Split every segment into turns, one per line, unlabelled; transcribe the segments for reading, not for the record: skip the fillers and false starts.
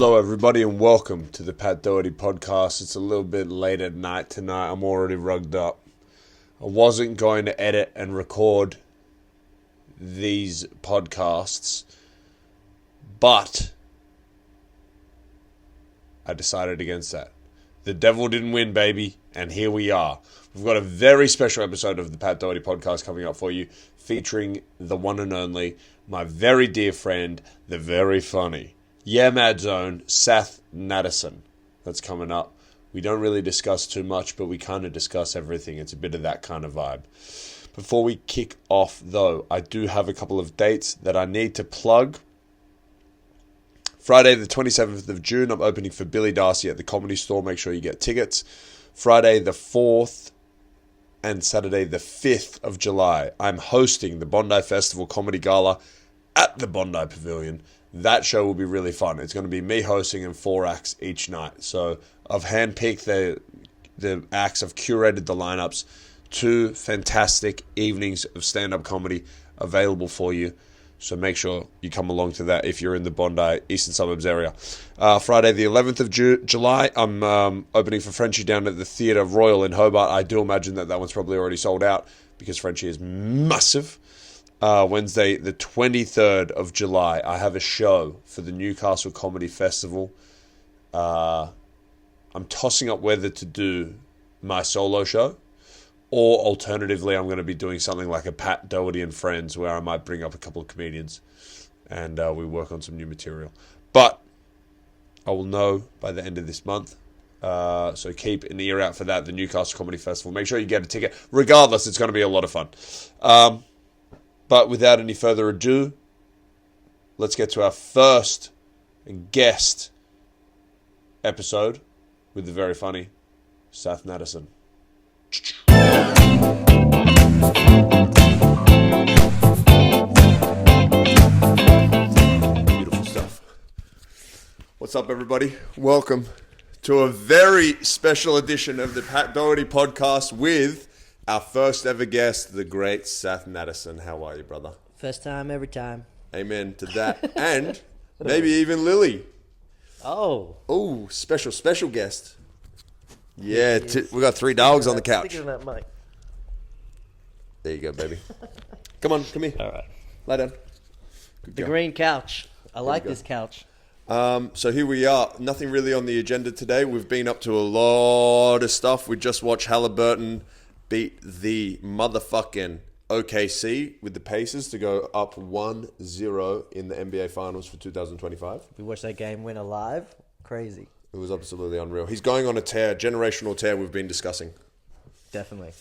Hello everybody and welcome to the Pat Doherty podcast. It's a little bit late at night tonight. I'm already rugged up. I wasn't going to edit and record these podcasts, but I decided against that. The devil didn't win, baby, and here we are. We've got a very special episode of the Pat Doherty podcast coming up for you, featuring the one and only, my very dear friend, the very funny, Mad Zone, Sath Nadesan. That's coming up. We don't really discuss too much, but we kind of discuss everything. It's a bit of that kind of vibe. Before we kick off, though, I do have a couple of dates that I need to plug. Friday the 27th of June, I'm opening for Billy Darcy at the Comedy Store. Make sure you get tickets. Friday the 4th and Saturday the 5th of July, I'm hosting the Bondi Festival Comedy Gala at the Bondi Pavilion. That show will be really fun. It's going to be me hosting and 4 acts each night. So I've handpicked the acts. I've curated the lineups. 2 fantastic evenings of stand-up comedy available for you. So make sure you come along to that if you're in the Bondi Eastern Suburbs area. Friday the 11th of July, I'm opening for Frenchie down at the Theatre Royal in Hobart. I do imagine that one's probably already sold out because Frenchie is massive. Wednesday the 23rd of July, I have a show for the Newcastle Comedy Festival. I'm tossing up whether to do my solo show, or alternatively, I'm going to be doing something like a Pat Doherty and Friends, where I might bring up a couple of comedians and we work on some new material. But I will know by the end of this month. So keep an ear out for that, the Newcastle Comedy Festival. Make sure you get a ticket. Regardless, it's going to be a lot of fun. But without any further ado, let's get to our first guest episode with the very funny Sath Nadesan. Beautiful stuff. What's up, everybody? Welcome to a very special edition of the Pat Doherty podcast with our first ever guest, the great Sath Nadesan. How are you, brother?
First time, every time.
Amen to that. And maybe even Lily. Oh, special guest. Yeah, we got 3 dogs on the couch.
That mic.
There you go, baby. Come here.
All right.
Lie down.
The green couch. I like this couch.
So here we are. Nothing really on the agenda today. We've been up to a lot of stuff. We just watched Halliburton beat the motherfucking OKC with the Pacers to go up 1-0 in the NBA Finals for 2025.
We watched that game win alive. Crazy.
It was absolutely unreal. He's going on a tear, generational tear we've been discussing.
Definitely.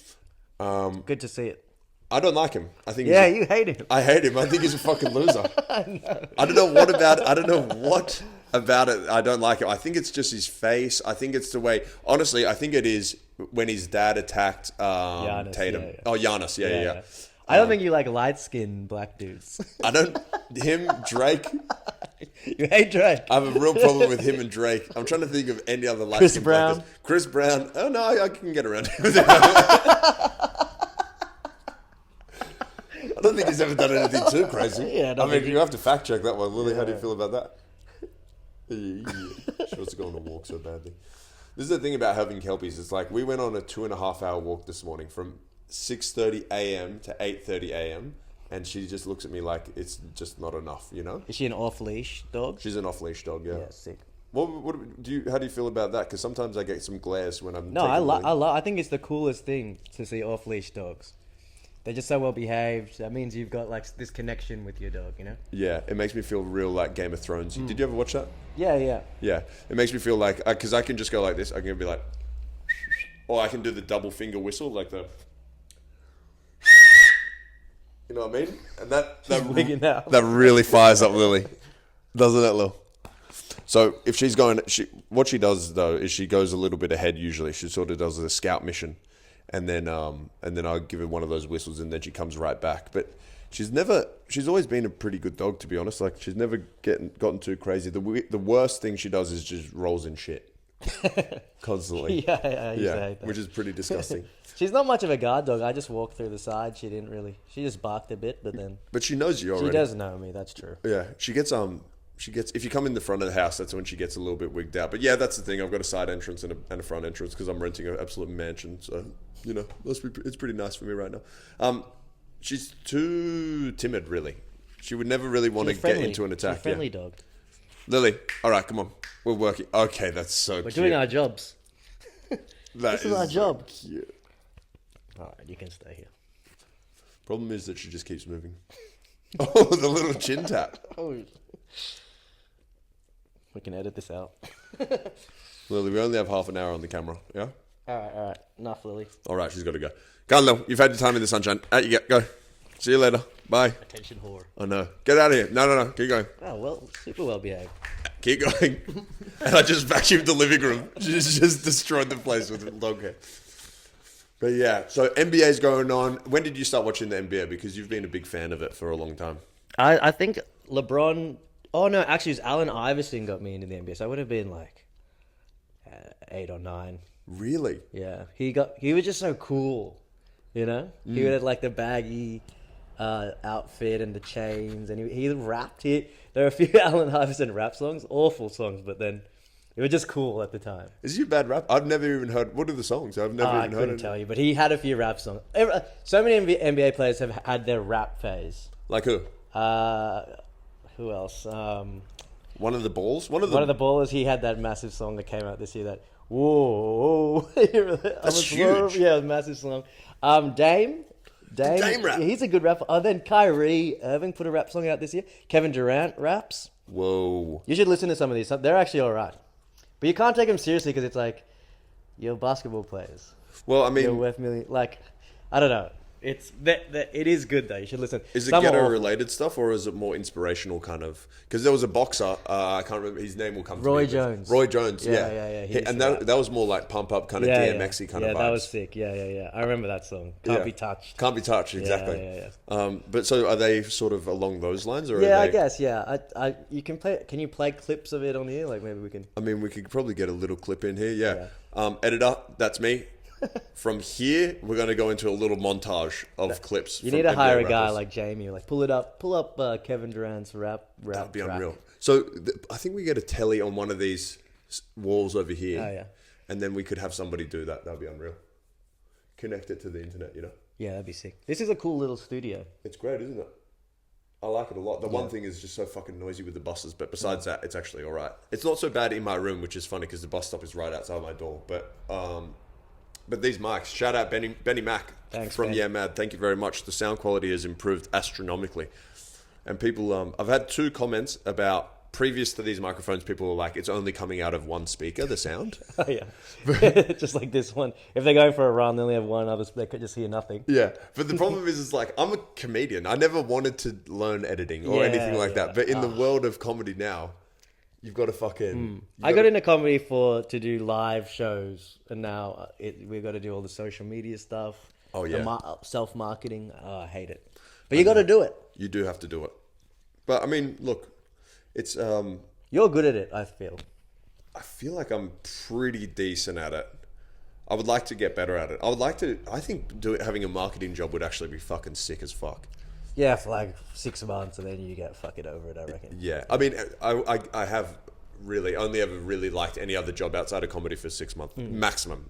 Good to see it.
I don't like him. I think
you hate him.
I hate him. I think he's a fucking loser. I don't know what about it I don't like it. I think it's just his face. I think it's the way. Honestly, I think it is when his dad attacked
Giannis,
Tatum.
yeah.
Oh, Giannis. Yeah.
I don't think you like light-skinned black dudes.
I don't. Him, Drake.
You hate Drake.
I have a real problem with him and Drake. I'm trying to think of any other light-skinned black dudes. Chris Brown. Oh, no, I can get around it. I don't think he's ever done anything too crazy.
Yeah,
I mean, you have to fact check that one. Lily, how do you feel about that? Yeah. She wants to go on a walk so badly. This is the thing about having kelpies. It's like we went on a 2.5-hour walk this morning from 6:30 a.m. to 8:30 a.m. and she just looks at me like it's just not enough, you know?
Is she an off-leash dog?
She's an off-leash dog, yeah.
Yeah, sick.
How do you feel about that? Because sometimes I get some glares when I'm.
No, I think it's the coolest thing to see off-leash dogs. They're just so well behaved. That means you've got like this connection with your dog, you know?
Yeah, it makes me feel real like Game of Thrones. Did you ever watch that?
Yeah.
Yeah, it makes me feel like, because I can just go like this. I can be like, or I can do the double finger whistle, like the, you know what I mean? And that really fires up Lily, doesn't it, Lil? So if she's going, what she does though is she goes a little bit ahead. Usually, she sort of does a scout mission. And then I'll give her one of those whistles, and then she comes right back. But she's always been a pretty good dog, to be honest. Like she's never gotten too crazy. The worst thing she does is just rolls in shit constantly.
Yeah,
which is pretty disgusting.
She's not much of a guard dog. I just walked through the side. She just barked a bit, but she
knows you already.
She does know me. That's true.
Yeah, she gets if you come in the front of the house, that's when she gets a little bit wigged out. But yeah, that's the thing. I've got a side entrance and a front entrance because I'm renting an absolute mansion. So, it's pretty nice for me right now. She's too timid, really. She would never really want to get into an attack.
She's a friendly dog.
Lily, all right, come on. We're working. Okay, that's so cute.
We're doing our jobs.
This
is our job.
So cute.
All right, you can stay here.
Problem is that she just keeps moving. Oh, the little chin tap.
Oh. We can edit this out.
Lily, we only have half an hour on the camera, yeah?
All right. Enough, Lily.
All right, she's got to go. Go on, Lil. You've had your time in the sunshine. Out you get. Go. See you later. Bye.
Attention whore.
I know. Get out of here. No. Keep going.
Oh, well, super well behaved.
Keep going. And I just vacuumed the living room. She's just destroyed the place with dog hair. But yeah, so NBA's going on. When did you start watching the NBA? Because you've been a big fan of it for a long time.
I think LeBron... Oh, no, actually, it was Allen Iverson got me into the NBA. So I would have been like 8 or 9.
Really?
Yeah. He was just so cool, you know? He had like the baggy outfit and the chains, and he rapped. There are a few Allen Iverson rap songs, awful songs, but then it was just cool at the time.
Is he a bad rap? I've never even heard... What are the songs? I've never even heard it.
I couldn't tell you, but he had a few rap songs. So many NBA players have had their rap phase.
Like who?
Who else?
One of the balls? One of the
ballers, he had that massive song that came out this year, that whoa.
That's huge.
Yeah, it was a massive song. Dame rap. He's a good rapper. Oh, then Kyrie Irving put a rap song out this year. Kevin Durant raps.
Whoa.
You should listen to some of these. They're actually all right. But you can't take them seriously because it's like, you're basketball players.
Well, I mean...
You're worth million... Like, I don't know. It is good though. You should listen.
Is it ghetto-related stuff, or is it more inspirational kind of? Because there was a boxer, I can't remember his name. Will come to
Roy
me.
Jones.
Roy Jones, yeah.
And
that was more like pump up kind of DMX-y kind of vibes.
Yeah, that was sick. Yeah. I remember that song. Can't be touched.
Can't be touched. Exactly. Yeah. But so are they sort of along those lines, or?
Yeah, I guess. Yeah. You can play. Can you play clips of it on here? Like maybe we can.
I mean, we could probably get a little clip in here. Yeah. Editor, that's me. From here, we're going to go into a little montage of clips.
You need to hire a guy like Jamie. Like pull up Kevin Durant's rap.
That'd be unreal. So I think we get a telly on one of these walls over here.
Oh yeah.
And then we could have somebody do that. That'd be unreal. Connect it to the internet,
Yeah, that'd be sick. This is a cool little studio.
It's great, isn't it? I like it a lot. The one thing is just so fucking noisy with the buses, but besides that, it's actually all right. It's not so bad in my room, which is funny because the bus stop is right outside my door. But these mics, shout out Benny Mac.
Thanks,
from
Ben.
Yeah Mad. Thank you very much. The sound quality has improved astronomically. And people, I've had 2 comments about previous to these microphones, people were like, it's only coming out of one speaker, the sound.
Oh, yeah. Just like this one. If they're going for a run, they only have one other, they could just hear nothing.
Yeah. But the problem is like, I'm a comedian. I never wanted to learn editing or anything like that. But in the world of comedy now, you've got to fucking...
I got into comedy to do live shows, and now we've got to do all the social media stuff.
Oh, yeah.
Self-marketing. Oh, I hate it. But you got to do it.
You do have to do it. But, I mean, look, it's...
You're good at it, I feel.
I feel like I'm pretty decent at it. I would like to get better at it. I think having a marketing job would actually be fucking sick as fuck.
Yeah, for like 6 months, and then you get fucking over it, I reckon.
Yeah. I mean, I have really only ever really liked any other job outside of comedy for 6 months maximum,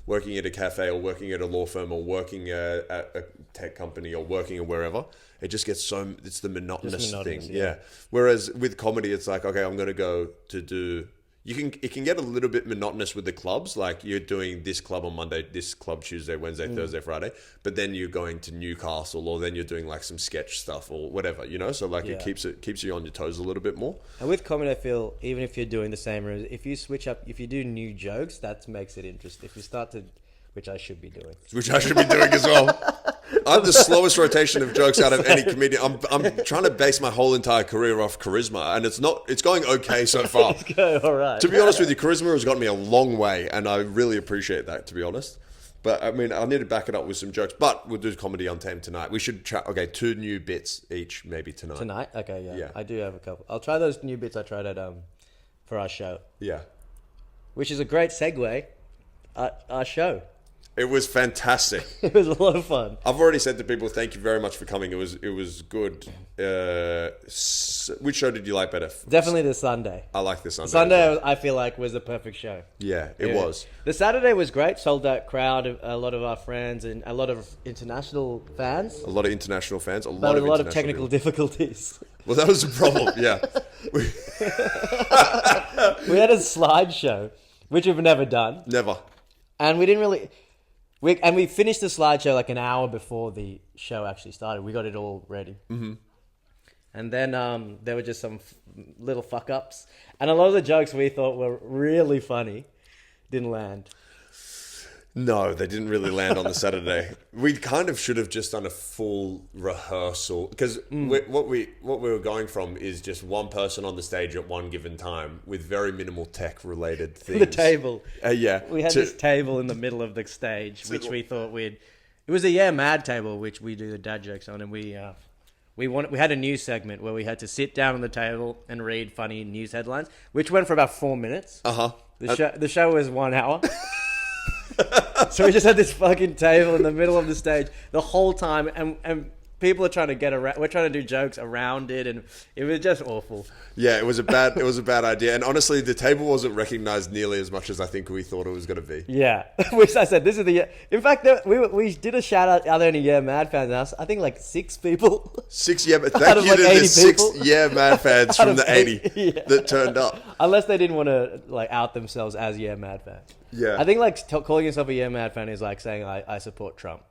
working at a cafe or working at a law firm or working at a tech company or working at wherever. It just gets it's the monotonous thing. Yeah. Whereas with comedy, it's like, okay, I'm going to go to do... It can get a little bit monotonous with the clubs. Like you're doing this club on Monday, this club Tuesday, Wednesday, Thursday, Friday. But then you're going to Newcastle, or then you're doing like some sketch stuff or whatever, So like it keeps you on your toes a little bit more.
And with comedy, I feel even if you're doing the same rooms, if you switch up, if you do new jokes, that makes it interesting. If you start to, which I should be doing,
as well. I'm the slowest rotation of jokes out of any comedian. I'm trying to base my whole entire career off charisma, and it's going okay so far.
It's going all right.
To be honest with you, charisma has gotten me a long way, and I really appreciate that, to be honest. But I mean, I need to back it up with some jokes. But we'll do comedy on Tame tonight. We should try. Okay, 2 new bits each, maybe tonight.
Tonight? Okay, yeah. I do have a couple. I'll try those new bits I tried at for our show.
Yeah.
Which is a great segue. Our show.
It was fantastic.
It was a lot of fun.
I've already said to people, thank you very much for coming. It was good. Which show did you like better?
Definitely the Sunday.
I like the Sunday.
Sunday, I feel like, was the perfect show.
Yeah, it was.
The Saturday was great. Sold out crowd, a lot of our friends, and a lot of international fans.
A lot of international fans. A
But
lot
of technical difficulties.
Well, that was a problem. Yeah.
We had a slideshow, which we've never done.
Never.
And we didn't really... We finished the slideshow like an hour before the show actually started. We got it all ready. Mm-hmm. And then there were just some little fuck-ups. And a lot of the jokes we thought were really funny didn't land.
No, they didn't really land on the Saturday. We kind of should have just done a full rehearsal because what we were going from is just one person on the stage at one given time with very minimal tech related things.
The table.
Yeah.
We had this table in the middle of the stage, which we thought we'd... It was a Yeah Mad table, which we do the dad jokes on, and we had a news segment where we had to sit down on the table and read funny news headlines, which went for about 4 minutes.
Uh-huh.
The show was 1 hour. So we just had this fucking table in the middle of the stage the whole time, and people are trying to get around. We're trying to do jokes around it, and it was just awful.
Yeah, it was a bad idea, and honestly, the table wasn't recognized nearly as much as I think we thought it was going to be.
Yeah, which I said, this is the. In fact, we did a shout out. Are there any Yeah Mad fans? I think like 6 people.
6 Yeah, but thank you to the 6 Yeah Mad fans from the 80 that turned up.
Unless they didn't want to like out themselves as Yeah Mad fans.
Yeah,
I think like calling yourself a Yeah Mad fan is like saying I support Trump.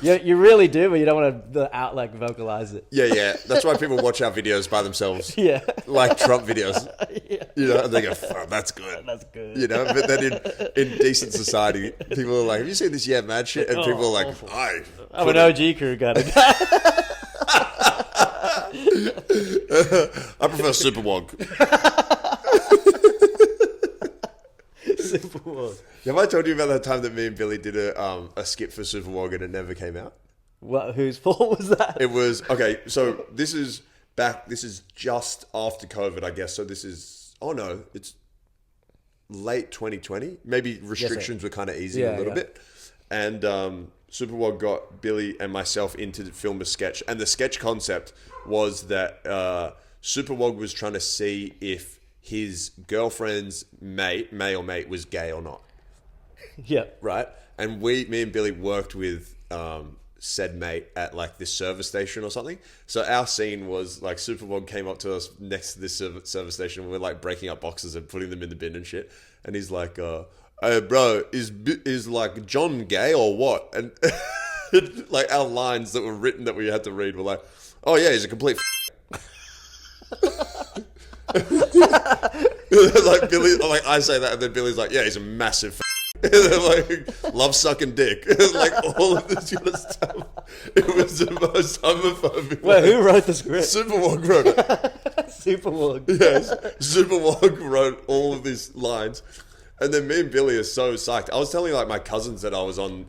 You really do, but you don't want to out like vocalize it.
Yeah. That's why people watch our videos by themselves.
Yeah,
like Trump videos.
Yeah.
You know, and they go, "Oh, that's good."
That's good.
You know, but then in decent society, people are like, "Have you seen this Yeah Mad shit?" And people are like,
awful.
"I'm
an OG crew guy.
I prefer Superwog."
Superwog.
Have I told you about that time that me and Billy did a skit for Superwog and it never came out?
What? Whose fault was that?
It was okay. So this is just after COVID, I guess. So this is it's late 2020. Maybe restrictions were kind of easing a little bit, and Superwog got Billy and myself into film a sketch, and the sketch concept was that Superwog was trying to see if his girlfriend's male mate was gay or not.
Yeah.
Right? And me and Billy worked with said mate at like this service station or something. So our scene was like Superwog came up to us next to this service station and we're like breaking up boxes and putting them in the bin and shit. And he's like, hey bro, is like John gay or what? And like our lines that were written that we had to read were like, oh yeah, he's a complete like Billy, like I say that, and then Billy's like, yeah, he's a massive like love sucking dick, like all of this kind of stuff. It was the most homophobic.
Well, who wrote the script?
Superwog wrote it.
Superwog.
Yes, Superwog wrote all of these lines, and then me and Billy are so psyched. I was telling like my cousins that I was going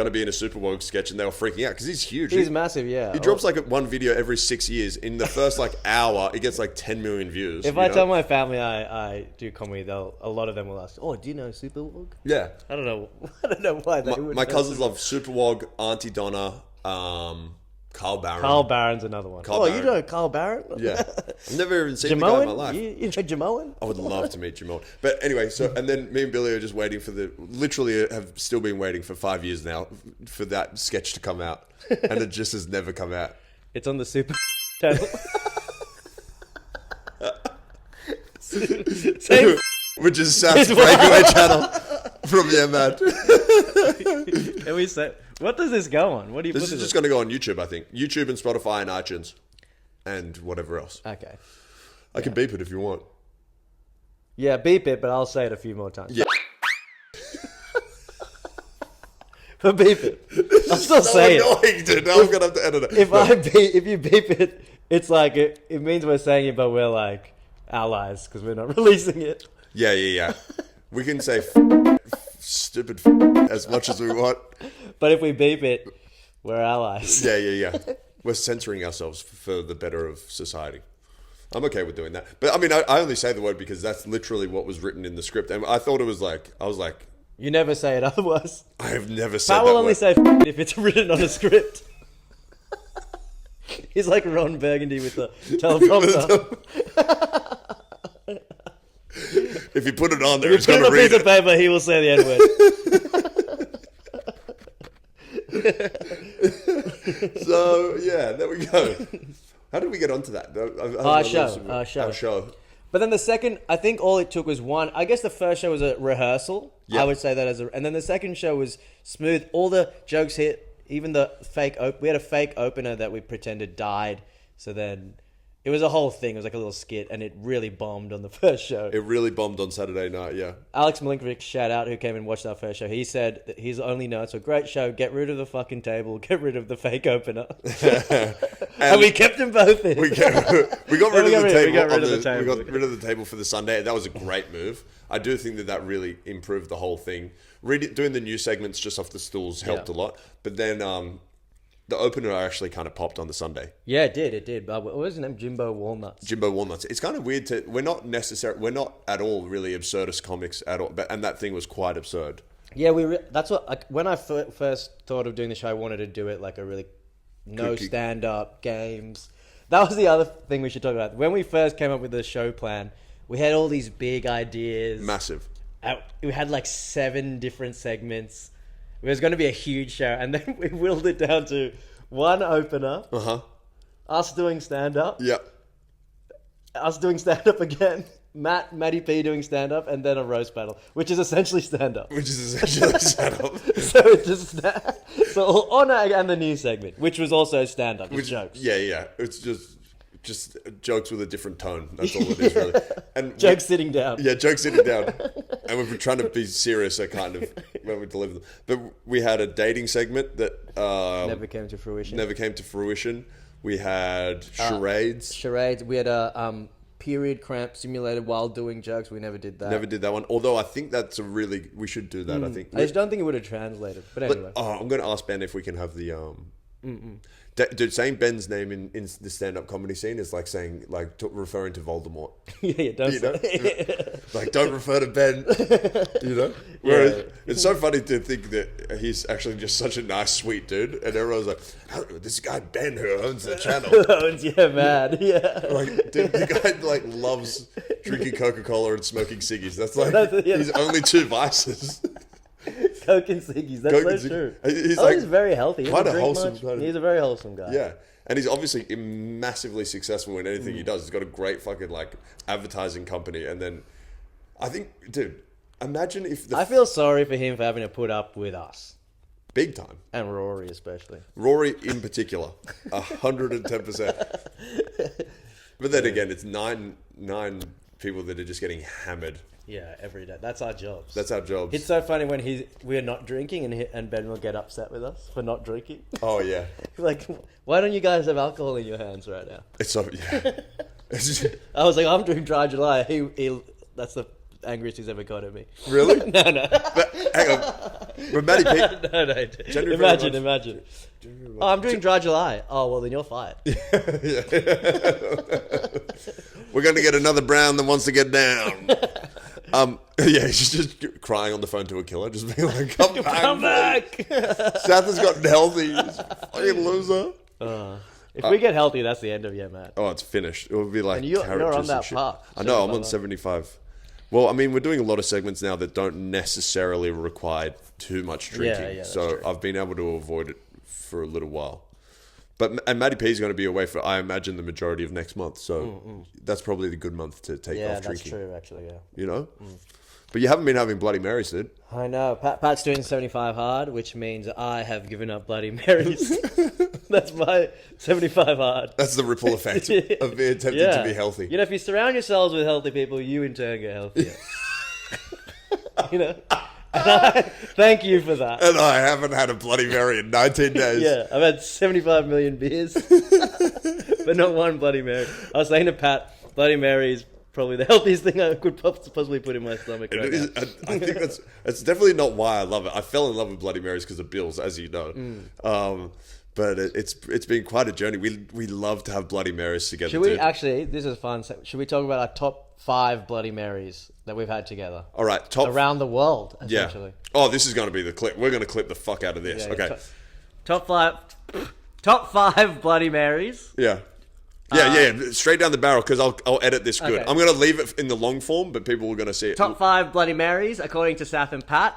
to be in a Superwog sketch, and they were freaking out because he's huge.
He's massive, yeah.
He drops like one video every 6 years. In the first like hour, it gets like 10 million views.
If I tell my family I do comedy, a lot of them will ask, "Oh, do you know Superwog?"
Yeah,
I don't know why they would.
My cousins love Superwog, Auntie Donna, Carl Barron.
Carl Barron's another one.
Barron.
You know Carl Barron?
Yeah, I've never even seen the guy in my life.
You know Jamoan?
I would love to meet Jamoan. But anyway, and then me and Billy are just waiting literally have still been waiting for 5 years now for that sketch to come out. And it just has never come out.
It's on the Super channel. Same.
Which is Sath's breakaway channel from Yeah Mad.
And we say, what does this go on? What do you?
This is just going to go on YouTube, I think. YouTube and Spotify and iTunes. And whatever else.
Okay.
I can beep it if you want.
Yeah, beep it, but I'll say it a few more times.
Yeah.
But beep it. I'm still saying
it. Dude. Now I'm going to have to edit it.
If you beep it, it's like it means we're saying it, but we're like allies because we're not releasing it.
Yeah. We can say stupid as much as we want.
But if we beep it, we're allies.
Yeah. We're censoring ourselves for the better of society. I'm okay with doing that. But I mean, I only say the word because that's literally what was written in the script. And I thought it was like, I was like,
You never say it otherwise.
I have never said
Pat
that
will only
word.
say if it's written on a script. He's like Ron Burgundy with the teleprompter.
If you put it on there,
If
it's
you put
going
it
to
on a piece
read
of
it.
paper, he will say the N-word.
So, yeah, there we go. How did we get onto that?
Our show. But then the second, I think all it took was one. I guess the first show was a rehearsal.
Yeah.
I would say that and then the second show was smooth. All the jokes hit. Even the we had a fake opener that we pretended died. So then it was a whole thing. It was like a little skit, and it really bombed on the first show.
It really bombed on Saturday night, yeah.
Alex Milinkovic, shout out, who came and watched our first show. He said that his only notes were, great show, get rid of the fucking table, get rid of the fake opener. and we kept them both in.
We got rid of the table.
We got rid of the table.
We got rid of the table for the Sunday. That was a great move. I do think that really improved the whole thing. Doing the new segments just off the stools helped a lot. But then the opener actually kind of popped on the Sunday.
Yeah, it did. What was his name? Jimbo Walnuts.
Jimbo Walnuts. It's kind of weird we're not at all really absurdist comics at all. And that thing was quite absurd.
Yeah, that's what, when I first thought of doing the show, I wanted to do it like a really stand-up games. That was the other thing we should talk about. When we first came up with the show plan, we had all these big ideas.
Massive.
We had like 7 different segments. It was going to be a huge show. And then we whittled it down to one opener.
Uh-huh.
Us doing stand-up.
Yeah.
Us doing stand-up again. Matty P doing stand-up. And then a roast battle. Which is essentially stand-up.
Which is essentially stand-up.
So it's just... So on and the new segment. Which was also stand-up. Just jokes.
Yeah. It's just jokes with a different tone. That's all it is, really. And
jokes sitting down.
Yeah, jokes sitting down. And we've been trying to be serious, kind of, when we deliver them. But we had a dating segment that...
never came to fruition.
We had charades.
We had a period cramp simulated while doing jokes. We never did that.
Never did that one. Although I think that's we should do that, I think.
I just don't think it would have translated. But anyway.
I'm going to ask Ben if we can have the... Dude, saying Ben's name in the stand-up comedy scene is like saying, referring to Voldemort.
Yeah, don't say.
Like, don't refer to Ben, you know? Whereas it's so funny to think that he's actually just such a nice, sweet dude, and everyone's like, this guy Ben who owns the channel.
Mad, yeah.
Like, dude, the guy, loves drinking Coca-Cola and smoking ciggies. That's his only 2 vices.
Coke and ciggies. That's so true. He's very healthy.
Quite a wholesome guy.
He's a very wholesome guy.
Yeah. And he's obviously massively successful in anything he does. He's got a great fucking, advertising company. And then, I think, dude, imagine if
I feel sorry for him for having to put up with us.
Big time.
And Rory especially.
Rory in particular. 110%. But then again, it's nine people that are just getting hammered.
Yeah, every day. That's our jobs.
It's
so funny when we're not drinking and Ben will get upset with us for not drinking.
Oh, yeah.
Like, why don't you guys have alcohol in your hands right now?
It's so, yeah.
I was like, I'm doing Dry July. He that's the angriest he's ever got at me.
Really?
No.
But, hang on. But Matty P...
No. Imagine. Oh, I'm doing Dry July. Oh, well, then you're fired.
Yeah. We're going to get another Brown that wants to get down. Yeah, he's just crying on the phone to a killer, just being like, come back. Sath has gotten healthy. He's a fucking loser.
If we get healthy, that's the end of Matt.
Oh, it's finished. It would be like
and you're on that path.
I know, I'm on 75. Well, I mean, we're doing a lot of segments now that don't necessarily require too much drinking. So true. I've been able to avoid it for a little while. And Matty P is going to be away for, I imagine, the majority of next month. So that's probably the good month to take off drinking.
Yeah, that's true, actually, yeah.
You know? But you haven't been having Bloody Marys, dude.
I know. Pat's doing 75 hard, which means I have given up Bloody Marys. That's my 75 hard.
That's the ripple effect of me attempting to be healthy.
You know, if you surround yourselves with healthy people, you in turn get healthier. You know? Thank you for that.
And I haven't had a Bloody Mary in 19 days.
Yeah, I've had 75 million beers, but not one Bloody Mary. I was saying to Pat, Bloody Mary is probably the healthiest thing I could possibly put in my stomach right now.
I think it's definitely not why I love it. I fell in love with Bloody Marys because of Bill's, as you know. But it's been quite a journey. We love to have Bloody Marys together.
Should we actually? This is fun. Should we talk about our top 5 Bloody Marys that we've had together?
All right,
around the world, essentially.
Yeah. Oh, this is going to be the clip. We're going to clip the fuck out of this.
Yeah,
okay.
Top 5 Bloody Marys.
Yeah. Yeah. Straight down the barrel because I'll edit this good.
Okay.
I'm going to leave it in the long form, but people are going to see it.
Top 5 Bloody Marys according to Sath and Pat,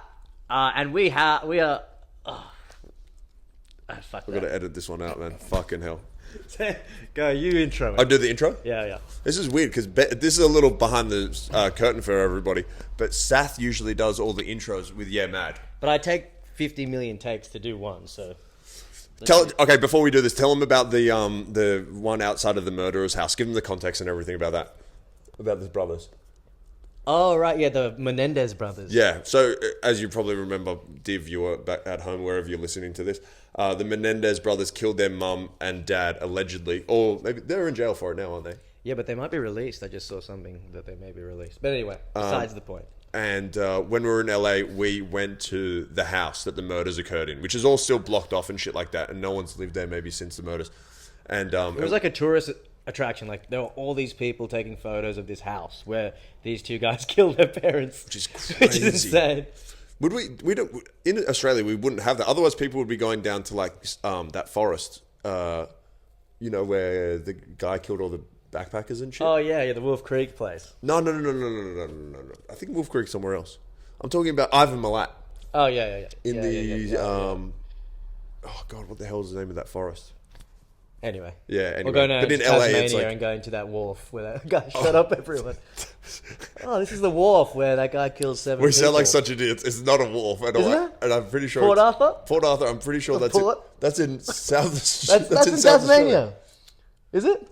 and we are. Fuck
We're going to edit this one out, man. Fucking hell.
Go, you intro it.
I'll do the intro?
Yeah.
This is weird because this is a little behind the curtain for everybody. But Sath usually does all the intros with Yeah Mad.
But I take 50 million takes to do one, so...
Okay, before we do this, tell them about the one outside of the murderer's house. Give them the context and everything about that. About the brothers.
Oh, right, yeah, the Menendez brothers.
Yeah, so as you probably remember, dear viewer, back at home, wherever you're listening to this, the Menendez brothers killed their mum and dad, allegedly. Or maybe they're in jail for it now, aren't they?
Yeah, but they might be released. I just saw something that they may be released. But anyway, besides the point.
And when we were in LA, we went to the house that the murders occurred in, which is all still blocked off and shit like that. And no one's lived there maybe since the murders. And
it was like a tourist attraction. Like there were all these people taking photos of this house where these 2 guys killed their parents,
which is crazy.
Which is insane.
Would we don't in Australia we wouldn't have that. Otherwise, people would be going down to like that forest, where the guy killed all the backpackers and shit.
Oh yeah, the Wolf Creek place.
No. I think Wolf Creek's somewhere else. I'm talking about Ivan Milat.
Oh yeah.
Oh god, what the hell is the name of that forest?
Anyway.
Yeah,
We're going
but in
to
LA,
Tasmania
it's like...
and going to that wharf where that guy shut up everyone. Oh, this is the wharf where that guy killed 7
We
people.
sound like such idiots. It's not a wharf at all.
Isn't it?
And I'm pretty sure
Port Arthur?
Port Arthur, I'm pretty sure that's in South
That's in
South
Tasmania. Is it?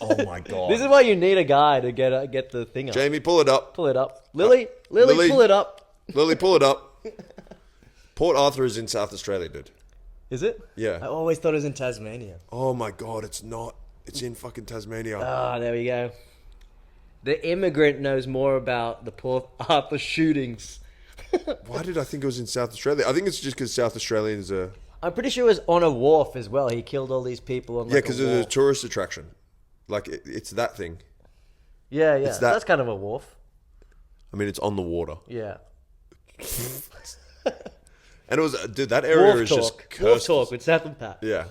Oh my god.
This is why you need a guy to get the thing up.
Jamie, pull it up.
Pull it up. Lily, pull it up.
Lily, pull it up. Port Arthur is in South Australia, dude.
Is it?
Yeah.
I always thought it was in Tasmania.
Oh my god, it's not. It's in fucking Tasmania.
Ah, there we go. The immigrant knows more about the Port Arthur shootings.
Why did I think it was in South Australia? I think it's just because South Australians are...
I'm pretty sure it was on a wharf as well. He killed all these people on
yeah, because it's a tourist attraction. Like, it's that thing.
Yeah.
It's
That's kind of a wharf.
I mean, it's on the water.
Yeah.
And it was, dude, that area
Wharf
is
talk.
just cursed.
Wharf talk with Sath and Pat.
Yeah.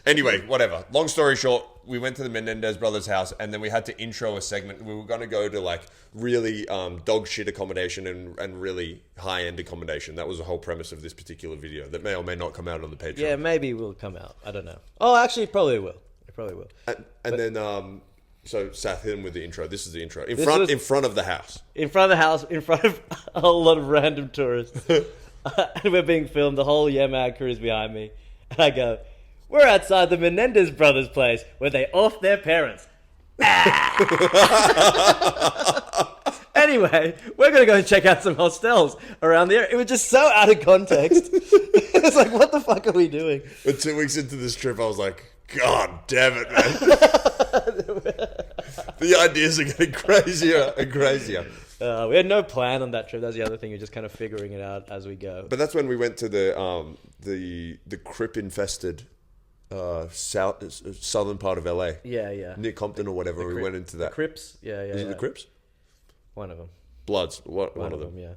Anyway, whatever. Long story short, we went to the Menendez brothers' house, and then we had to intro a segment. We were going to go to like really dog shit accommodation and really high end accommodation. That was the whole premise of this particular video that may or may not come out on the Patreon.
Yeah, maybe it will come out. I don't know. Oh, actually, it probably will. It probably will.
And then so Sath hit him with the intro. This is the intro in front of the house.
In front of the house, in front of a whole lot of random tourists. And we're being filmed. The whole Yamag crew is behind me. And I go, we're outside the Menendez brothers' place where they off their parents. Anyway, we're going to go and check out some hostels around the area. It was just so out of context. It's like, what the fuck are we doing?
But 2 weeks into this trip, I was like, God damn it, man. The ideas are getting crazier and crazier.
We had no plan on that trip. That's the other thing. You're just kind of figuring it out as we go.
But that's when we went to the Crip infested southern part of LA.
Yeah.
Near Compton or whatever. We went into that.
The Crips? Yeah.
Is it the Crips?
One of them.
Bloods. One of them.
Yeah.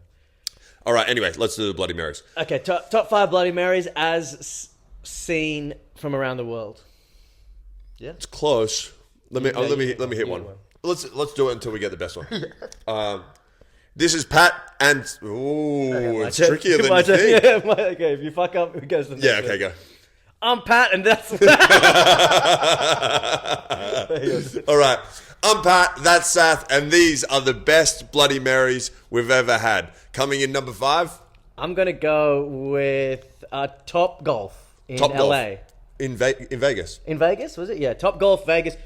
All right. Anyway, let's do the Bloody Marys.
Okay. Top 5 Bloody Marys as seen from around the world. Yeah.
It's close. Let me hit one.
One.
Let's do it until we get the best one. This is Pat, and it's trickier than you think.
Yeah, okay, if you fuck up, it goes to the next
Yeah, okay,
one.
go.
I'm Pat, and that's...
All right. I'm Pat, that's Sath, and these are the best Bloody Marys we've ever had. Coming in number 5.
I'm going to go with Top Golf in
Top
LA.
Golf. In Vegas.
In Vegas, was it? Yeah, Top Golf, Vegas.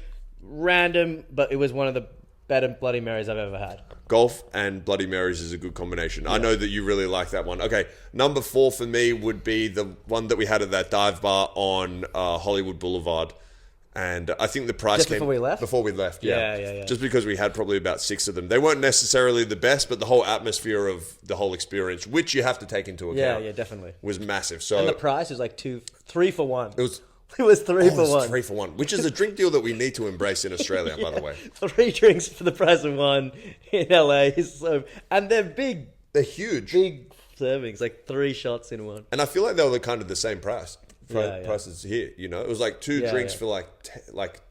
Random, but it was one of the better Bloody Marys I've ever had.
Golf and Bloody Marys is a good combination. Yeah. I know that you really like that one. Okay, number 4 for me would be the one that we had at that dive bar on Hollywood Boulevard. And I think the price
Just
came...
before we left?
Before we left, yeah.
Yeah.
Just because we had probably about 6 of them. They weren't necessarily the best, but the whole atmosphere of the whole experience, which you have to take into account,
Yeah, definitely.
was massive. So
And the price was like 3 for 1.
it was...
It was 3 for 1.
3 for 1, which is a drink deal that we need to embrace in Australia, by the way.
3 drinks for the price of 1 in LA. And they're big.
They're huge.
Big servings, like 3 shots in 1.
And I feel like they were kind of the same prices here, It was like 2 drinks for like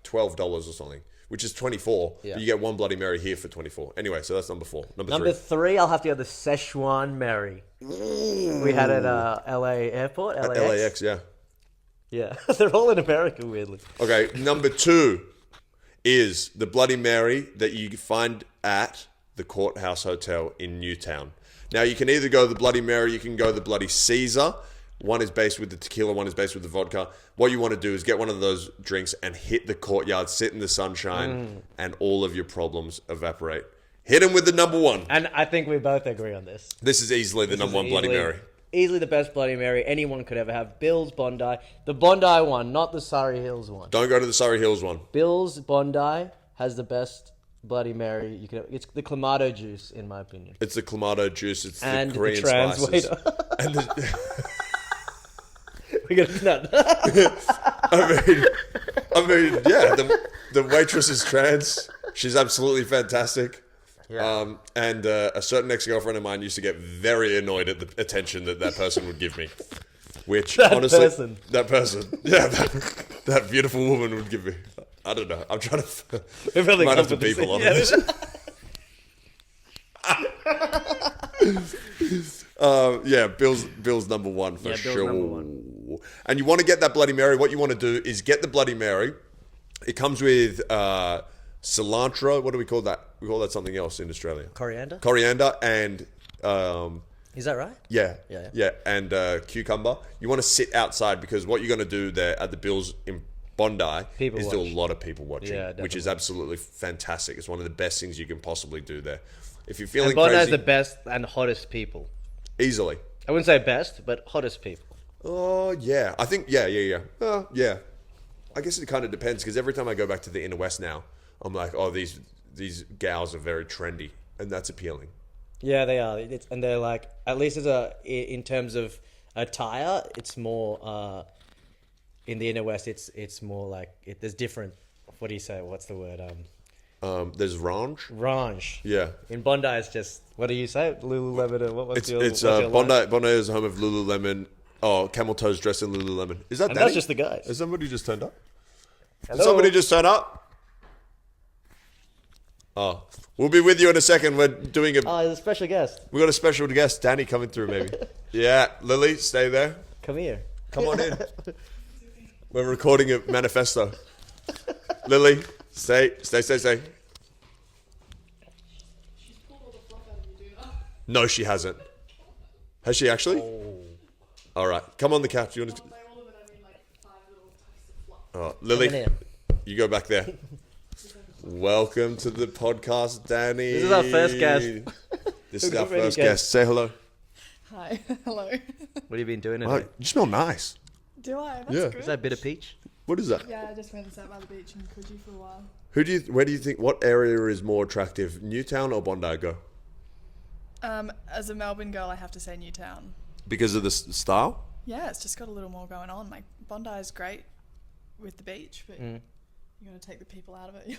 $12 or something, which is 24.
Yeah.
But you get 1 Bloody Mary here for 24. Anyway, so that's number 4.
Number 3, I'll have to go the Szechuan Mary. We had it at LA Airport, LAX.
LAX, yeah.
Yeah, they're all in America, weirdly.
Okay, number 2 is the Bloody Mary that you find at the Courthouse Hotel in Newtown. Now, you can either go the Bloody Mary, you can go the Bloody Caesar. One is based with the tequila, one is based with the vodka. What you want to do is get one of those drinks and hit the courtyard, sit in the sunshine, and all of your problems evaporate. Hit them with the number 1.
And I think we both agree on this.
This is easily the number 1 Bloody Mary.
Easily the best Bloody Mary anyone could ever have. Bill's Bondi. The Bondi one, not the Surrey Hills one.
Don't go to the Surrey Hills one.
Bill's Bondi has the best Bloody Mary you can. It's the Clamato juice, in my opinion.
It's the Clamato juice. It's
and
the Korean
the
spices.
and
the...
We got none.
I mean, yeah. The waitress is trans. She's absolutely fantastic.
Yeah.
And a certain ex-girlfriend of mine used to get very annoyed at the attention that person would give me. Which, honestly... That person. Yeah, that beautiful woman would give me. I don't know. I'm trying to...
Really
might have to beep a lot of this. Yeah, Bill's number 1 for sure.
Number 1.
And you want to get that Bloody Mary. What you want to do is get the Bloody Mary. It comes with cilantro. What do we call that? We call that something else in Australia. Coriander and...
Is that right?
Yeah.
Yeah.
And cucumber. You want to sit outside because what you're going to do there at the Bills in Bondi is do a lot of people watching, which is absolutely fantastic. It's one of the best things you can possibly do there. If you're feeling
Bondi
crazy...
has the best and hottest people.
Easily.
I wouldn't say best, but hottest people.
Oh, yeah. I think, yeah. Yeah. I guess it kind of depends because every time I go back to the Inner West now, I'm like, oh, these gals are very trendy, and that's appealing.
Yeah, they are. And they're like, at least in terms of attire, it's more, in the Inner West, it's more like, there's different, what do you say? What's the word?
There's range.
Range.
Yeah.
In Bondi, it's just, what do you say? Lululemon, or what's your
Bondi is home of Lululemon. Oh, camel toes dressed in Lululemon. Is that Dani?
That's just the guys.
Has somebody just turned up?
Hello?
Did somebody just turn up? Oh, we'll be with you in a second. We're doing
there's a special guest.
We got a special guest, Dani, coming through. Maybe. Yeah, Lily, stay there.
Come here.
Come on in. We're recording a manifesto. Lily, stay.
She's pulled all the fluff out of you, dude.
No, she hasn't. Has she actually?
Oh.
All right, come on the couch. You want to?
By all of it, I mean like 5 little tufts of fluff.
Oh, Lily, you go back there. Welcome to the podcast, Dani.
This is our first guest.
This is our first guest. Say hello.
Hi. Hello.
What have you been doing
Oh,
today?
you smell nice.
Do I? That's
Yeah.
good.
Is that bitter peach?
What is that?
Yeah, I just went and sat by the beach in Coogee for a while.
Where do you think? What area is more attractive, Newtown or Bondi? Go.
As a Melbourne girl, I have to say Newtown.
Because of the style.
Yeah, it's just got a little more going on. Like Bondi is great with the beach, but you got to take the people out of it.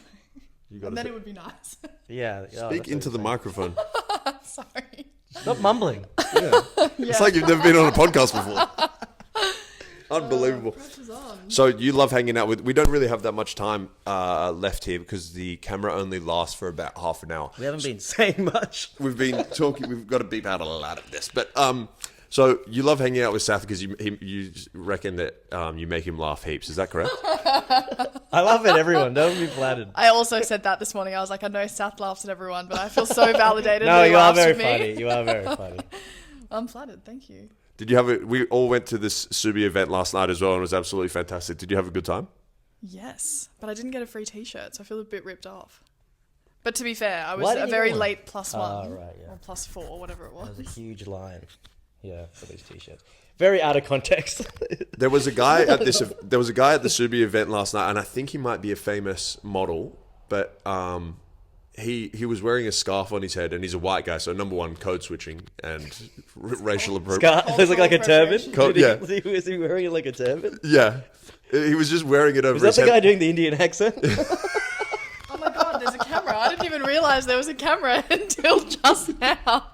And then it would be nice.
Yeah.
Speak into the microphone.
Sorry.
Stop mumbling.
Yeah. It's like you've never been on a podcast before. Unbelievable.
Pressure's on.
So you love hanging out with... We don't really have that much time left here because the camera only lasts for about half an hour.
We haven't been saying much.
We've been talking... We've got to beep out a lot of this. But so you love hanging out with Sath because you reckon that you make him laugh heaps. Is that correct?
I laugh at everyone. Don't be flattered.
I also said that this morning. I was like, I know Sath laughs at everyone, but I feel so validated.
No,
when he
you are
laughs
very
at me.
funny. You are very funny.
I'm flattered. Thank you.
Did you have a... We all went to this Subi event last night as well and it was absolutely fantastic. Did you have a good time?
Yes, but I didn't get a free t-shirt, so I feel a bit ripped off. But to be fair, I
Why
was
didn't
a
you
very
get one?
late +1
Right, yeah.
or +4 or whatever it was.
There's a huge line. Yeah, for these t-shirts. Very out of context.
There was a guy at the Subi event last night, and I think he might be a famous model, but he was wearing a scarf on his head, and he's a white guy, so number one, code switching and racial appropriation.
Scar- Looks like a turban.
Yeah.
Was he wearing it like a turban?
Yeah, he was just wearing it over
Was
his
that the
head.
guy doing the Indian accent?
Oh my god, there's a camera. I didn't even realise there was a camera until just now.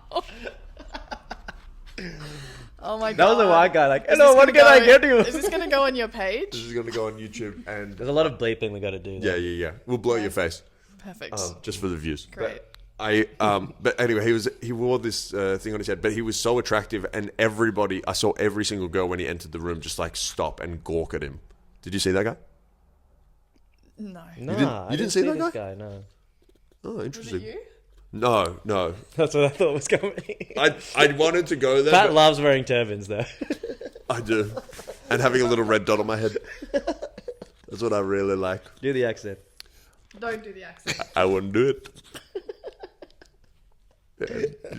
Oh my god.
That was a white guy. Like,
Is
hello,
this
what
gonna
can I
go-
get you?
Is this going to go on your page?
This is going to go on YouTube, and
There's a lot of bleeping we got to do.
yeah, we'll blow your face
Perfect.
just for the views.
Great.
But anyway, he wore this thing on his head, but he was so attractive, and I saw every single girl when he entered the room just like stop and gawk at him. Did you see that guy?
No.
Nah,
you didn't see that
this
guy?
No.
Oh,
Was it
interesting.
you?
No.
That's what I thought was coming.
I wanted to go there.
Pat
but
loves wearing turbans, though.
I do, and having a little red dot on my head. That's what I really like.
Do the accent.
Don't do the accent.
I wouldn't do it.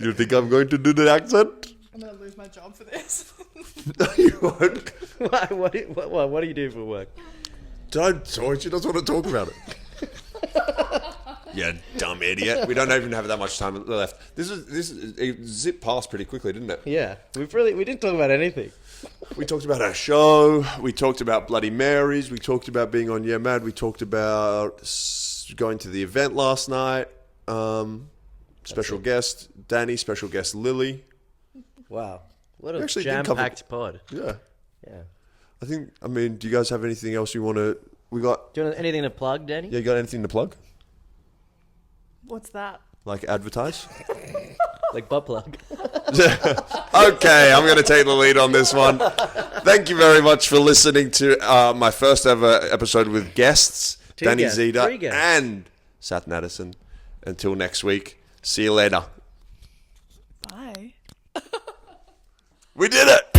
You think I'm going to do the accent?
I'm going to lose my job for this.
No, you won't.
Why? What do you do for work?
Don't talk. She doesn't want to talk about it. You dumb idiot. We don't even have that much time left. It zipped past pretty quickly, didn't it?
Yeah, we didn't talk about anything.
We talked about our show. We talked about Bloody Marys. We talked about being on Yeah Mad. We talked about going to the event last night. Special guest Dani. Special guest Lily.
Wow, what
We
a
actually did cover-
jam-packed pod.
Yeah.
Yeah.
I mean, do you guys have anything else you want to...
Do you want anything to plug, Danny?
Yeah, you got anything to plug?
What's that?
Like advertise?
Like butt plug.
Okay, I'm going to take the lead on this one. Thank you very much for listening to my first ever episode with guests, Dani Zita and Sath Nadesan. Until next week, see you later.
Bye.
We did it!